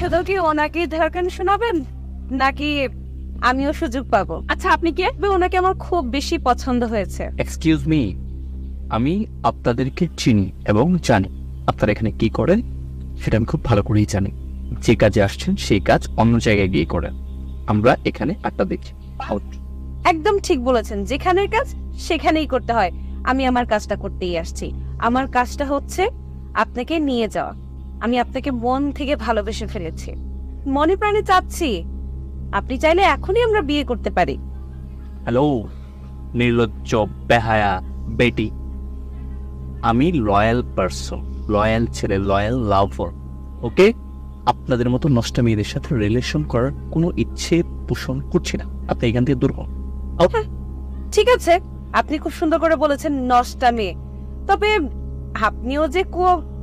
শুধু কি ওনাকে ধারকান শোনাবেন নাকি আমিও সুযোগ পাবো? আচ্ছা আপনি কে? ওনাকে আমার খুব বেশি পছন্দ হয়েছে। এক্সকিউজ মি, আমি আপনাদেরকে চিনি এবং জানি আপনারা এখানে কি করেন সেটা আমি খুব ভালো করেই জানি। যে কাজে আসছেন সেই কাজ অন্য জায়গায় গিয়ে করেন। আমরা এখানে আড্ডা দেখি। আউট। একদম ঠিক বলেছেন, যেখানের কাজ সেখানেই করতে হয়। আমি আমার কাজটা করতেই আসছি। আমার কাজটা হচ্ছে আপনাকে নিয়ে যাওয়া। আমি আপনাকে মন থেকে ভালোবেসে ফেলেছি, মনে প্রাণে চাচ্ছি। আপনি চাইলে এখনই আমরা বিয়ে করতে পারি। হ্যালো নির্লজ্জ বেহায়া বেটি, আমি লয়াল পারসন, লয়াল ছেলে, লয়াল লাভার। ওকে, আপনাদের মতো নষ্ট মেয়েদের সাথে রিলেশন করার কোনো ইচ্ছে পোষণ করছি না। আপনি এখান থেকে দূর হন। ঠিক আছে, আপনি খুব সুন্দর করে বলেছেন নষ্টা মেয়ে, তবে আপনিও যে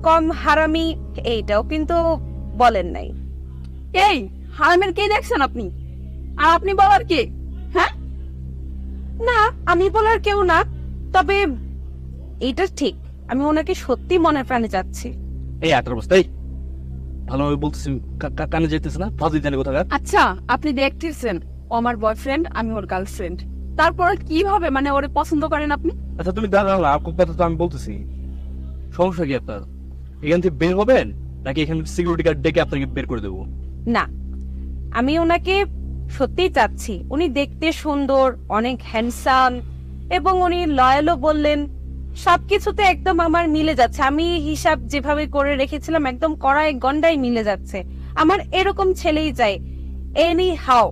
কম হারামি এইটাও কিন্তু বলেন নাই। এই হারামের কে দেখছেন আপনি? আর আপনি বলার কে? হ্যাঁ না, আমি বলার কেউ না, তবে এটা ঠিক, আমি ওনাকে সত্যি মনে প্রাণে চাচ্ছি। এই 18 অবস্থায় ভালোভাবে বলতেছি, কানে যেতেছে না, ফাঁসি জানি কোথাকার। আচ্ছা আপনি দেখতেছেন ও আমার বয়ফ্রেন্ড, আমি ওর গার্লফ্রেন্ড, তারপর কিভাবে মানে ওরে পছন্দ করেন আপনি? আচ্ছা তুমি দাঁড়াও না, আপনার কথা তো আমি বলতেছি। সমস্যা কি আপনার? এখান থেকে বের হবেন নাকি এখানে সিকিউরিটি গার্ড ডেকে আপনাকে বের করে দেবো? না, আমি ওনাকে সত্যিই চাচ্ছি। উনি দেখতে সুন্দর, অনেক হ্যান্ডসাম, এবং উনি লয়ালও বললেন। সবকিছুতে একদম আমার মিলে যাচ্ছে। আমি হিসাব যেভাবে করে রেখেছিলাম একদম কড়াই গন্ডাই মিলে যাচ্ছে। আমার এরকম ছেলেই চাই। এনি হাউ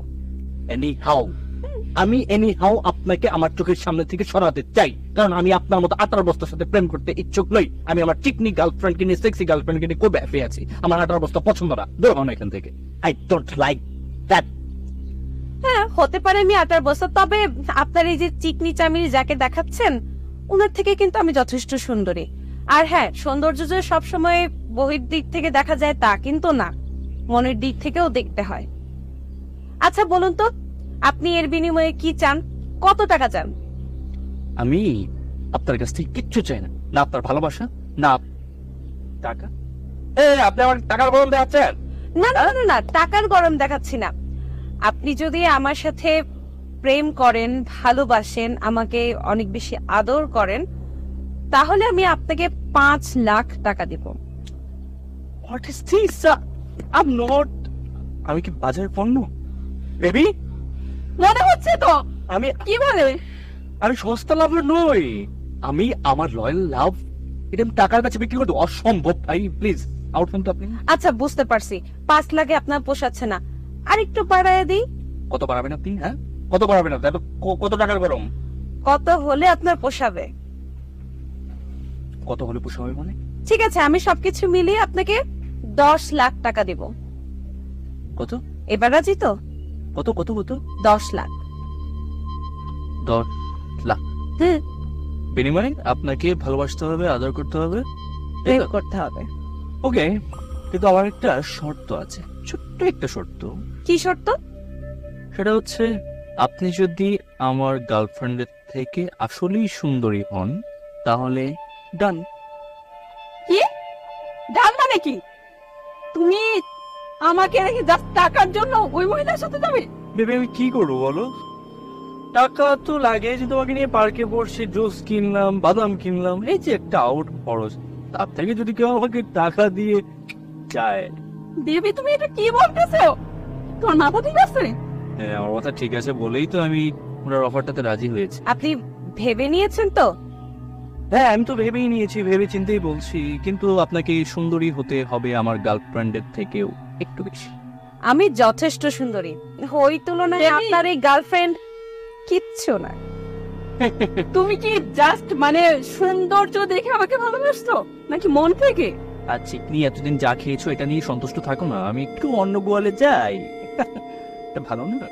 আমি এনি হাউ আপনাকে আমার চোখের সামনে থেকে সরাতে চাই, কারণ আমি আপনার মতো 18 বস্তার সাথে প্রেম করতে ইচ্ছুক নই। আমি আমার চিকনি গার্লফ্রেন্ডকে নিয়ে, সেক্সি গার্লফ্রেন্ডকে নিয়ে খুব হ্যাপি আছি। আমার 18 বস্তা পছন্দ না, দূর হন এখান থেকে। I don't like that. হ্যাঁ, হতে পারে আমি 18 বছর, তবে আপনার এই যে চিকনি চামিনি যাকে দেখাচ্ছেন ওনার থেকে কিন্তু আমি যথেষ্ট সুন্দরী। আর হ্যাঁ, সৌন্দর্য যে সবসময় বহির দিক থেকে দেখা যায় তা কিন্তু না, মনের দিক থেকেও দেখতে হয়। আচ্ছা বলুন তো, আপনি এর বিনিময়ে কি চান? কত টাকা চান? আমি আপনার কাছ থেকে কিচ্ছু চাই না, না আপনার ভালোবাসা, না টাকা। আপনি আমার টাকার গরম দেখাচ্ছেন? না না না না, টাকার গরম দেখাচ্ছি না। আপনি যদি আমার সাথে প্রেম করেন, ভালোবাসেন, আমাকে অনেক বেশি আদর করেন, তাহলে আমি আপনাকে 5 লাখ টাকা দিব। What is this? I am not. আমি কি বাজার পণ্য বেবি? মনে হচ্ছে তো। আমি কিভাবে? আমি সস্তা লাভার নই, আমি আমার লয়াল লাভ এটা আমি টাকার কাছে বিক্রি করতে অসম্ভব। ভাই প্লিজ আউট হন তো আপনি। আচ্ছা বুঝতে পারছি, 5 লাখে আপনার পোষাচ্ছে না, আর একটু বাড়ায় দিই। কত বাড়াবেন আপনি? হ্যাঁ কত বাড়াবেন আপনি? কত টাকার গরম? কত হলে আপনার পোষাবে? কত হলে পোষাবে মানে? ঠিক আছে, আমি সবকিছু মিলিয়ে আপনাকে 10 লাখ টাকা দিব। কত? এবার রাজি তো? কত কত কত? 10 লাখ। 10 লাখ? হুম। বিনিময়ে আপনাকে ভালোবাসতে হবে, আদর করতে হবে, প্রেম করতে হবে। ওকে, কিন্তু আমার একটা শর্ত আছে, ছোট্ট একটা শর্ত। কি শর্ত? সেটা হচ্ছে আপনি যদি আমার গার্লফ্রেন্ডের থেকে আসলেই সুন্দরী হন তাহলে ডান। কি ডান মানে কি? তুমি আমাকে রেখে জাস্ট টাকার জন্য ওই মহিলার সাথে যাবে? বেবি আমি কি করবো বলো? টাকা তো লাগে, যে তোমাকে নিয়ে পার্কে বসে জুস কিনলাম, বাদাম কিনলাম, এই যে একটা আউট খরচ, তার থেকে যদি কেউ আমাকে টাকা দিয়ে যায়। দেবী তুমি এটা কি বলতেছো? তোমার মাথা ঠিক আছে? হ্যাঁ আমার কথা ঠিক আছে বলেই তো আমি ওনার অফারটাতে রাজি হয়েছি। আপনি ভেবে নিয়েছেন তো? হ্যাঁ আমি তো ভেবেই নিয়েছি, ভেবে চিন্তেই বলছি, কিন্তু আপনাকে সুন্দরী হতে হবে আমার গার্লফ্রেন্ডের থেকেও একটু বেশি। আমি যথেষ্ট সুন্দরী, ওই তুলনায় আপনার এই গার্লফ্রেন্ড কিচ্ছু না। তুমি কি জাস্ট মানে সৌন্দর্য দেখে আমাকে ভালোবাসছো নাকি মন থেকে? আর চিকনি এতদিন যা খেয়েছো এটা নিয়ে সন্তুষ্ট থাকো না, আমি একটু অন্য গোয়ালে যাই। এটা ভালো না?